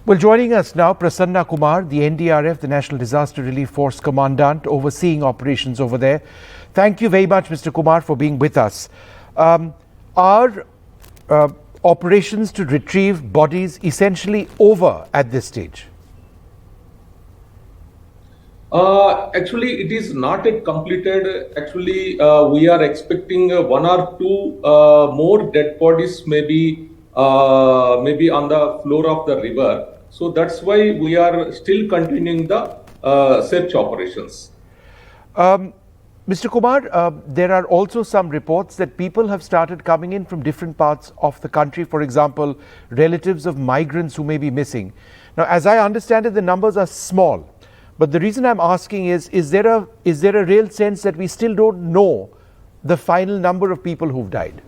Well, joining us now, Prasanna Kumar, the NDRF, the National Disaster Relief Force Commandant, overseeing operations over there. Thank you very much, Mr. Kumar, for being with us. Are operations to retrieve bodies essentially over at this stage? Actually, it is not yet completed. Actually, we are expecting one or two more dead bodies maybe on the floor of the river. So that's why we are still continuing the search operations. Mr. Kumar, there are also some reports that people have started coming in from different parts of the country, for example, relatives of migrants who may be missing. Now, as I understand it, the numbers are small. But the reason I'm asking is there a real sense that we still don't know the final number of people who've died?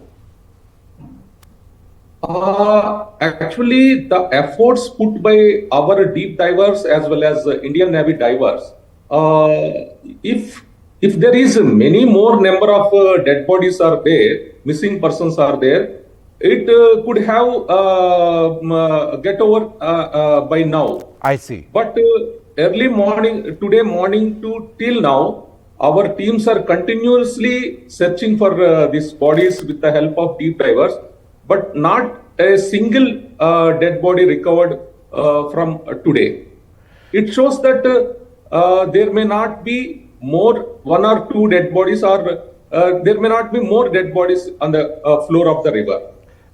Actually, the efforts put by our deep divers as well as Indian Navy divers, if there is many more number of dead bodies are there, missing persons are there, it could have get over by now. I see. But early morning, today morning to till now, our teams are continuously searching for these bodies with the help of deep divers, but not a single dead body recovered from today. It shows that there may not be more one or two dead bodies, or there may not be more dead bodies on the floor of the river.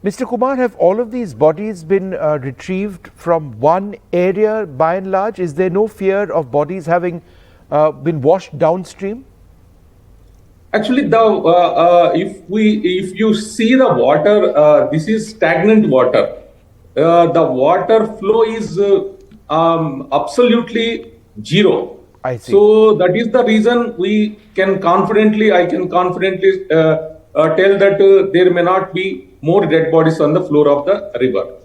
Mr. Kumar, have all of these bodies been retrieved from one area by and large? Is there no fear of bodies having been washed downstream? Actually, if you see the water, this is stagnant water. The water flow is absolutely zero. I see. So that is the reason I can confidently tell that there may not be more dead bodies on the floor of the river.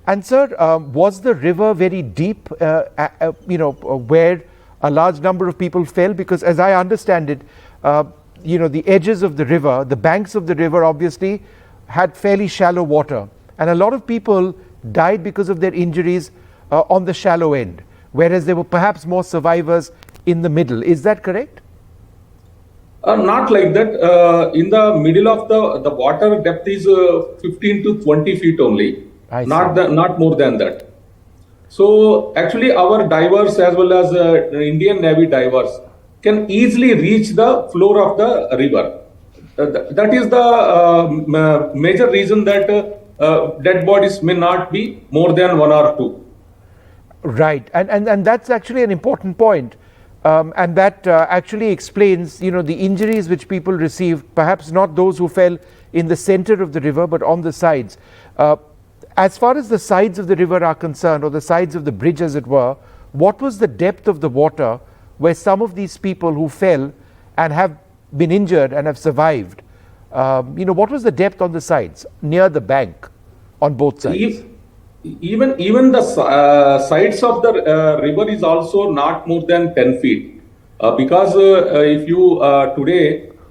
And sir, was the river very deep, where a large number of people fell? Because as I understand it, the edges of the river, the banks of the river obviously had fairly shallow water. And a lot of people died because of their injuries on the shallow end, whereas there were perhaps more survivors in the middle. Is that correct? Not like that. In the middle of the water depth is 15 to 20 feet only, not more than that. So actually our divers as well as Indian Navy divers can easily reach the floor of the river. That is the major reason that dead bodies may not be more than one or two. Right, and that's actually an important point. And that actually explains, the injuries which people received, perhaps not those who fell in the center of the river, but on the sides. As far as the sides of the river are concerned, or the sides of the bridge as it were, what was the depth of the water where some of these people who fell and have been injured and have survived, what was the depth on the sides, near the bank, on both sides? Even the sides of the river is also not more than 10 feet. Because if you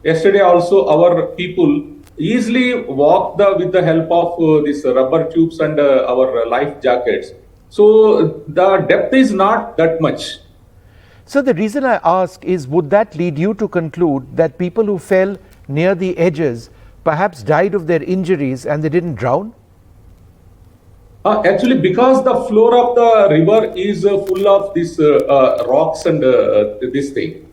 yesterday also our people easily walked with the help of these rubber tubes and our life jackets. So the depth is not that much. So the reason I ask is, would that lead you to conclude that people who fell near the edges perhaps died of their injuries and they didn't drown? Actually, because the floor of the river is full of these rocks and this thing.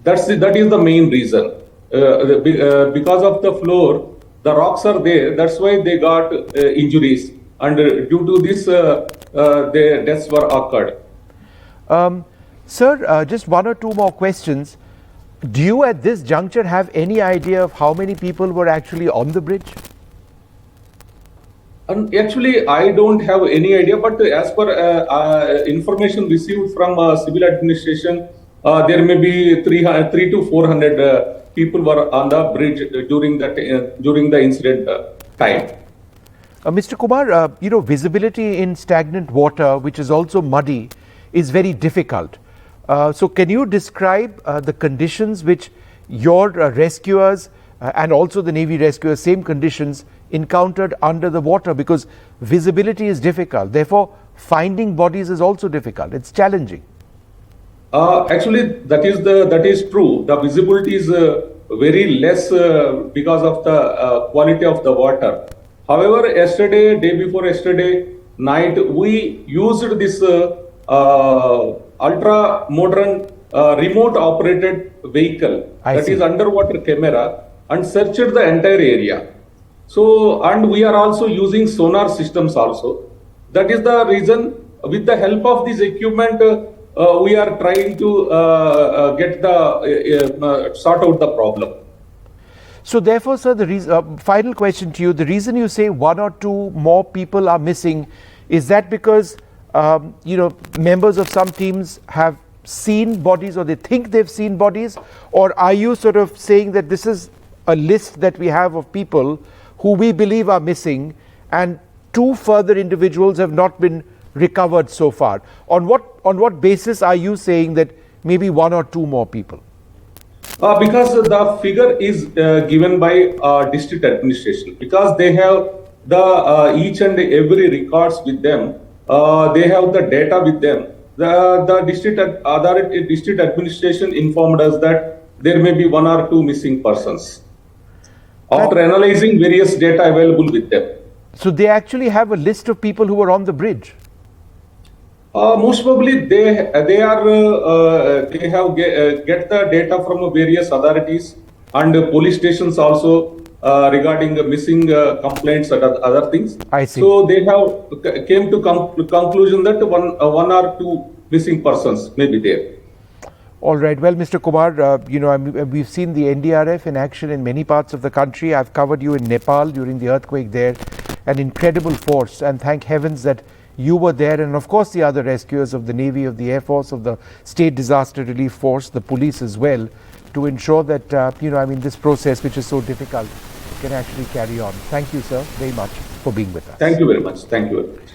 That is the main reason. Because of the floor, the rocks are there. That's why they got injuries, and due to this, their deaths were occurred. Sir, just one or two more questions. Do you at this juncture have any idea of how many people were actually on the bridge? Actually, I don't have any idea, but as per information received from civil administration, there may be 300 to 400 people were on the bridge during the incident time. Mr. Kumar, visibility in stagnant water, which is also muddy, is very difficult. So can you describe the conditions which your rescuers and also the Navy rescuers, same conditions, encountered under the water? Because visibility is difficult. Therefore, finding bodies is also difficult. It's challenging. Actually, that is true. The visibility is very less because of the quality of the water. However, day before yesterday night, we used this ultra modern remote operated vehicle that is underwater camera and searched the entire area. So, and we are also using sonar systems also. That is the reason, with the help of this equipment, we are trying to sort out the problem. So therefore, sir, the final question to you, the reason you say one or two more people are missing, is that because, members of some teams have seen bodies or they think they've seen bodies? Or are you sort of saying that this is a list that we have of people who we believe are missing and two further individuals have not been recovered so far? On what basis are you saying that maybe one or two more people? Because the figure is given by district administration, because they have the each and every records with them. They have the data with them. The district administration informed us that there may be one or two missing persons after analyzing various data available with them. So they actually have a list of people who were on the bridge. Most probably they have get the data from various authorities and police stations also regarding the missing complaints and other things. I see. So they have came to conclusion that one or two missing persons may be there. All right. Well, Mr. Kumar, we've seen the NDRF in action in many parts of the country. I've covered you in Nepal during the earthquake there. An incredible force, and thank heavens that you were there, and of course the other rescuers of the Navy, of the Air Force, of the State Disaster Relief Force, the police as well, to ensure that, this process, which is so difficult, can actually carry on. Thank you, sir, very much for being with us. Thank you very much. Thank you very much.